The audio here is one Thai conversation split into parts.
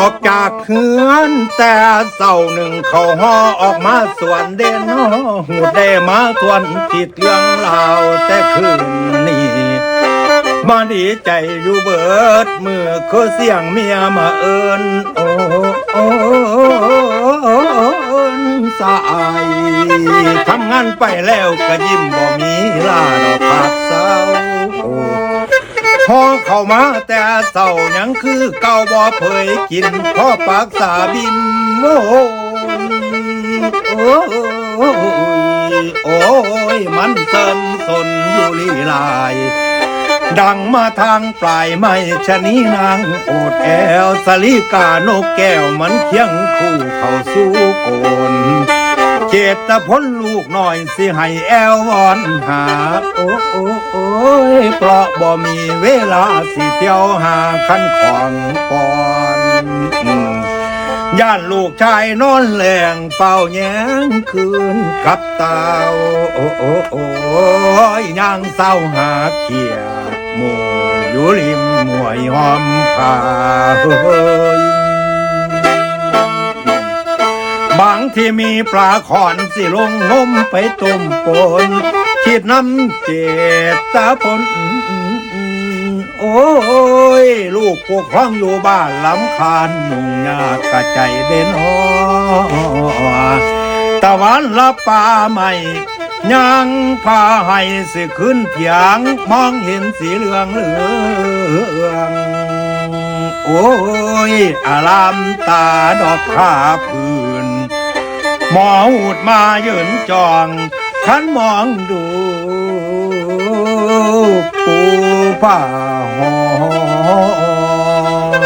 อกจากเฮือนแต่เศร้าหนึ่งเขาห่อออกมาสวนเด่นหูได้มาสวนผิดเรื่องราวแต่คืนนี้มาดีใจอยู่เบิดมือคือเสียงเมียมาเอิญโอ้โอ้สายทำงานไปแล้วก็ยิ้มบ่มีลาดอกผักเศร้าพอเข้ามาแต่เศร้ายังคือเก่าบ่เผยกินพ่อปากสาบินโอ้โอ้ยมันเซินสนอยู่ลีลายดังมาทางปลายไม้ชะนีนางโอดแอวสลีกานกแก้วมันเคียงคู่เข้าสู่โกนเจตพลลูกหน่อยสิให้แอววอนหาโอ้โอ้โอ้ยเพราะบ่มีเวลาสิเที่ยวหาคันของปอนย่านลูกชายนอนแหลงเฝ้าแย้งคืนกับตาโอ้โอ้โอ้ยย่างเศร้าหาเขียหมู่อยู่ริมหมวยหอมผาบางที่มีปลาขอนสิลงงมไปต้มปนคิดน้ำเจตาปนโอ้ยลูกพวกพ้องอยู่บ้านลำคาญนุ่งยากกะใจเด่นตะวันละป่าใหม่ยังพาให้สิขึ้นเถียงมองเห็นสีเหลืองเหลืองโอ้ยอารามตาดอกข้าพื้นหมอหูดมายืนจองฉันมองดูปูผ้าหอ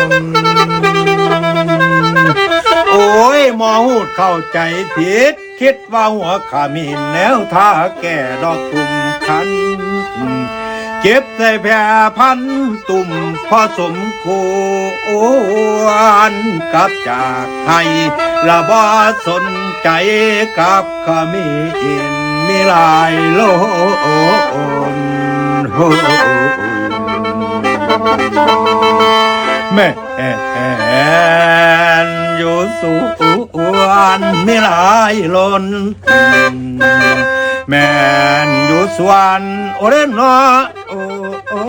มโอ้ยหมอหูดเข้าใจผิดคิดว่าหัวขามีแนวท่าแก่ดอกตุ่มคันเก็บใส่แพรพันตุ่มพอสมควรกับจากให้ละบ่สนใจกับขามีอินมีลายโลนแม่อยู่สูนมีลายล้นแม่นอยู่สวนโอเรนอโอ้